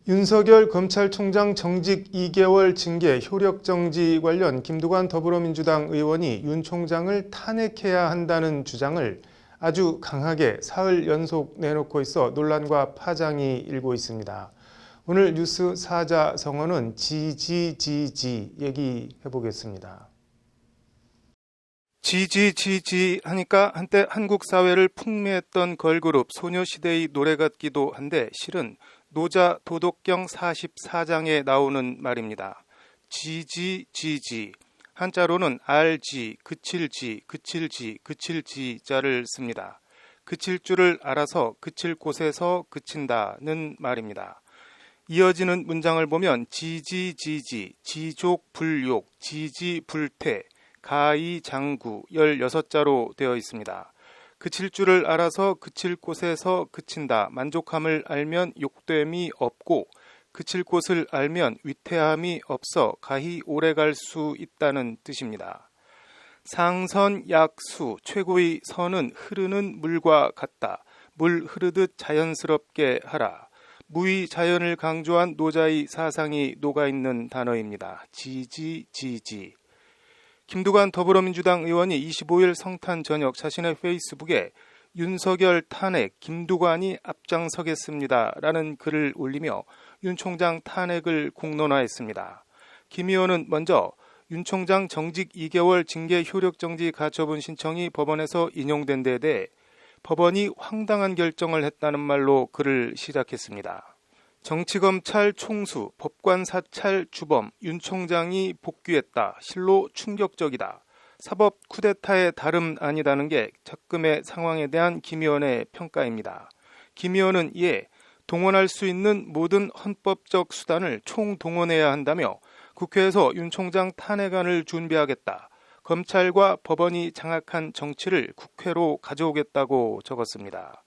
윤석열 검찰총장 정직 2개월 징계 효력정지 관련 김두관 더불어민주당 의원이 윤 총장을 탄핵해야 한다는 주장을 아주 강하게 사흘 연속 내놓고 있어 논란과 파장이 일고 있습니다. 오늘 뉴스 사자성어는 지지지지 얘기해 보겠습니다. 지지지지 하니까 한때 한국 사회를 풍미했던 걸그룹 소녀시대의 노래 같기도 한데 실은 노자 도덕경 44장에 나오는 말입니다. 지지지지 한자로는 알지, 그칠지, 그칠지, 그칠지자를 씁니다. 그칠 줄을 알아서 그칠 곳에서 그친다는 말입니다. 이어지는 문장을 보면 지지지지, 지족불욕, 지지불퇴, 가이장구 16자로 되어 있습니다. 그칠 줄을 알아서 그칠 곳에서 그친다. 만족함을 알면 욕됨이 없고 그칠 곳을 알면 위태함이 없어 가히 오래갈 수 있다는 뜻입니다. 상선약수 최고의 선은 흐르는 물과 같다. 물 흐르듯 자연스럽게 하라. 무의 자연을 강조한 노자의 사상이 녹아있는 단어입니다. 지지지지. 김두관 더불어민주당 의원이 25일 성탄 저녁 자신의 페이스북에 윤석열 탄핵 김두관이 앞장서겠습니다 라는 글을 올리며 윤 총장 탄핵을 공론화했습니다. 김 의원은 먼저 윤 총장 정직 2개월 징계 효력정지 가처분 신청이 법원에서 인용된 데 대해 법원이 황당한 결정을 했다는 말로 글을 시작했습니다. 정치검찰 총수, 법관사찰 주범, 윤 총장이 복귀했다. 실로 충격적이다. 사법 쿠데타의 다름 아니다는 게 작금의 상황에 대한 김 의원의 평가입니다. 김 의원은 이에 동원할 수 있는 모든 헌법적 수단을 총동원해야 한다며 국회에서 윤 총장 탄핵안을 준비하겠다. 검찰과 법원이 장악한 정치를 국회로 가져오겠다고 적었습니다.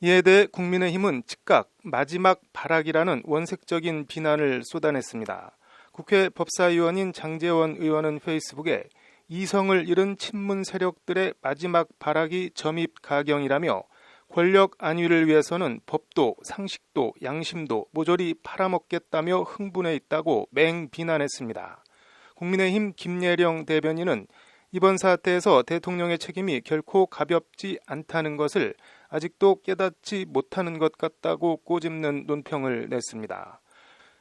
이에 대해 국민의힘은 즉각 마지막 발악이라는 원색적인 비난을 쏟아냈습니다. 국회 법사위원인 장제원 의원은 페이스북에 이성을 잃은 친문 세력들의 마지막 발악이 점입 가경이라며 권력 안위를 위해서는 법도 상식도 양심도 모조리 팔아먹겠다며 흥분해 있다고 맹비난했습니다. 국민의힘 김예령 대변인은 이번 사태에서 대통령의 책임이 결코 가볍지 않다는 것을 아직도 깨닫지 못하는 것 같다고 꼬집는 논평을 냈습니다.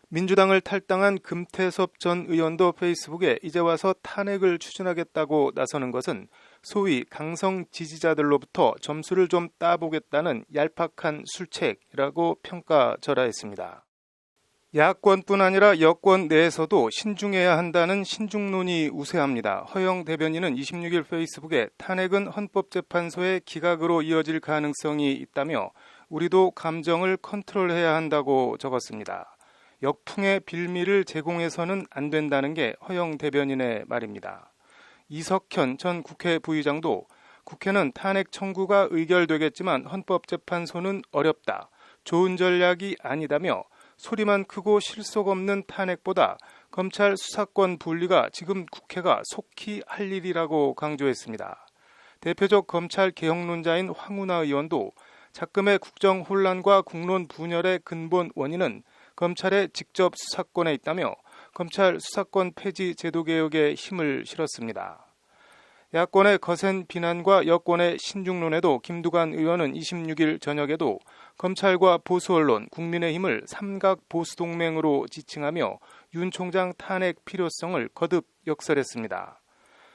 민주당을 탈당한 금태섭 전 의원도 페이스북에 이제 와서 탄핵을 추진하겠다고 나서는 것은 소위 강성 지지자들로부터 점수를 좀 따보겠다는 얄팍한 술책이라고 평가절하했습니다. 야권뿐 아니라 여권 내에서도 신중해야 한다는 신중론이 우세합니다. 허영 대변인은 26일 페이스북에 탄핵은 헌법재판소의 기각으로 이어질 가능성이 있다며 우리도 감정을 컨트롤해야 한다고 적었습니다. 역풍의 빌미를 제공해서는 안 된다는 게 허영 대변인의 말입니다. 이석현 전 국회 부의장도 국회는 탄핵 청구가 의결되겠지만 헌법재판소는 어렵다. 좋은 전략이 아니다며 소리만 크고 실속 없는 탄핵보다 검찰 수사권 분리가 지금 국회가 속히 할 일이라고 강조했습니다. 대표적 검찰 개혁론자인 황운하 의원도 작금의 국정 혼란과 국론 분열의 근본 원인은 검찰의 직접 수사권에 있다며 검찰 수사권 폐지 제도 개혁에 힘을 실었습니다. 야권의 거센 비난과 여권의 신중론에도 김두관 의원은 26일 저녁에도 검찰과 보수 언론, 국민의힘을 삼각 보수 동맹으로 지칭하며 윤 총장 탄핵 필요성을 거듭 역설했습니다.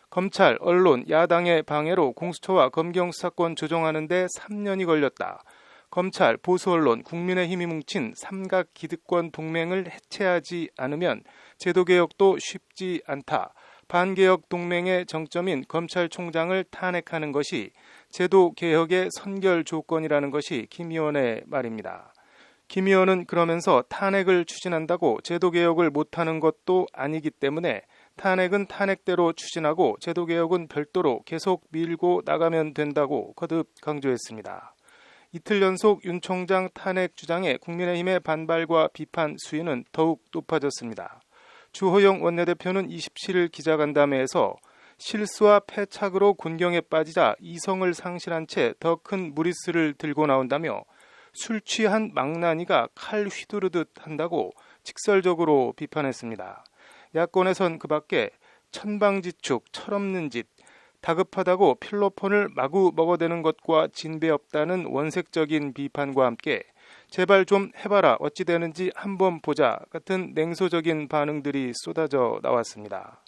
검찰, 언론, 야당의 방해로 공수처와 검경 수사권 조정하는 데 3년이 걸렸다. 검찰, 보수 언론, 국민의힘이 뭉친 삼각 기득권 동맹을 해체하지 않으면 제도개혁도 쉽지 않다. 반개혁 동맹의 정점인 검찰총장을 탄핵하는 것이 제도개혁의 선결 조건이라는 것이 김 의원의 말입니다. 김 의원은 그러면서 탄핵을 추진한다고 제도개혁을 못하는 것도 아니기 때문에 탄핵은 탄핵대로 추진하고 제도개혁은 별도로 계속 밀고 나가면 된다고 거듭 강조했습니다. 이틀 연속 윤 총장 탄핵 주장에 국민의힘의 반발과 비판 수위는 더욱 높아졌습니다. 주호영 원내대표는 27일 기자간담회에서 실수와 패착으로 곤경에 빠지자 이성을 상실한 채 더 큰 무리수를 들고 나온다며 술 취한 망나니가 칼 휘두르듯 한다고 직설적으로 비판했습니다. 야권에선 그 밖에 천방지축, 철없는 짓, 다급하다고 필로폰을 마구 먹어대는 것과 진배 없다는 원색적인 비판과 함께 제발 좀 해봐라 어찌 되는지 한번 보자 같은 냉소적인 반응들이 쏟아져 나왔습니다.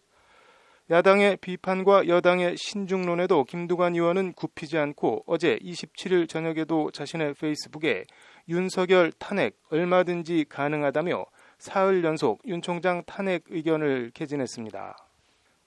야당의 비판과 여당의 신중론에도 김두관 의원은 굽히지 않고 어제 27일 저녁에도 자신의 페이스북에 윤석열 탄핵 얼마든지 가능하다며 사흘 연속 윤 총장 탄핵 의견을 개진했습니다.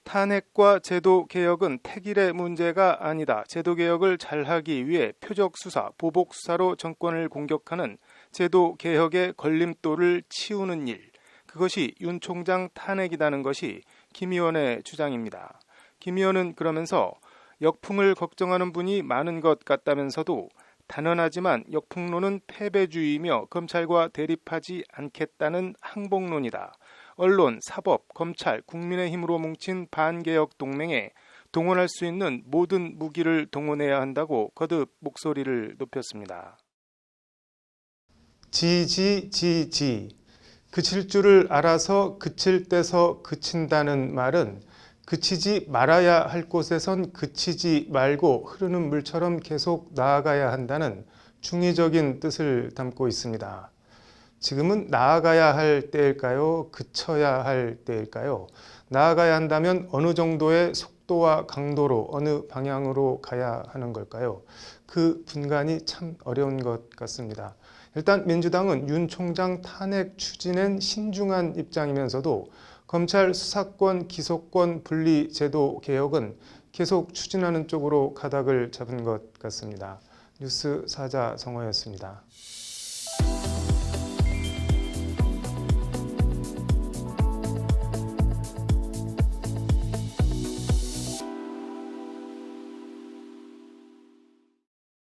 탄핵과 제도개혁은 택일의 문제가 아니다. 제도개혁을 잘하기 위해 표적수사, 보복수사로 정권을 공격하는 제도개혁의 걸림돌을 치우는 일. 그것이 윤 총장 탄핵이라는 것이 김 의원의 주장입니다. 김 의원은 그러면서 역풍을 걱정하는 분이 많은 것 같다면서도 단언하지만 역풍론은 패배주의이며 검찰과 대립하지 않겠다는 항복론이다. 언론, 사법, 검찰, 국민의힘으로 뭉친 반개혁 동맹에 동원할 수 있는 모든 무기를 동원해야 한다고 거듭 목소리를 높였습니다. 지지지지. 그칠 줄을 알아서 그칠 때서 그친다는 말은 그치지 말아야 할 곳에선 그치지 말고 흐르는 물처럼 계속 나아가야 한다는 중의적인 뜻을 담고 있습니다. 지금은 나아가야 할 때일까요? 그쳐야 할 때일까요? 나아가야 한다면 어느 정도의 속도와 강도로 어느 방향으로 가야 하는 걸까요? 그 분간이 참 어려운 것 같습니다. 일단 민주당은 윤 총장 탄핵 추진엔 신중한 입장이면서도 검찰 수사권, 기소권 분리 제도 개혁은 계속 추진하는 쪽으로 가닥을 잡은 것 같습니다. 뉴스 사자 성호였습니다.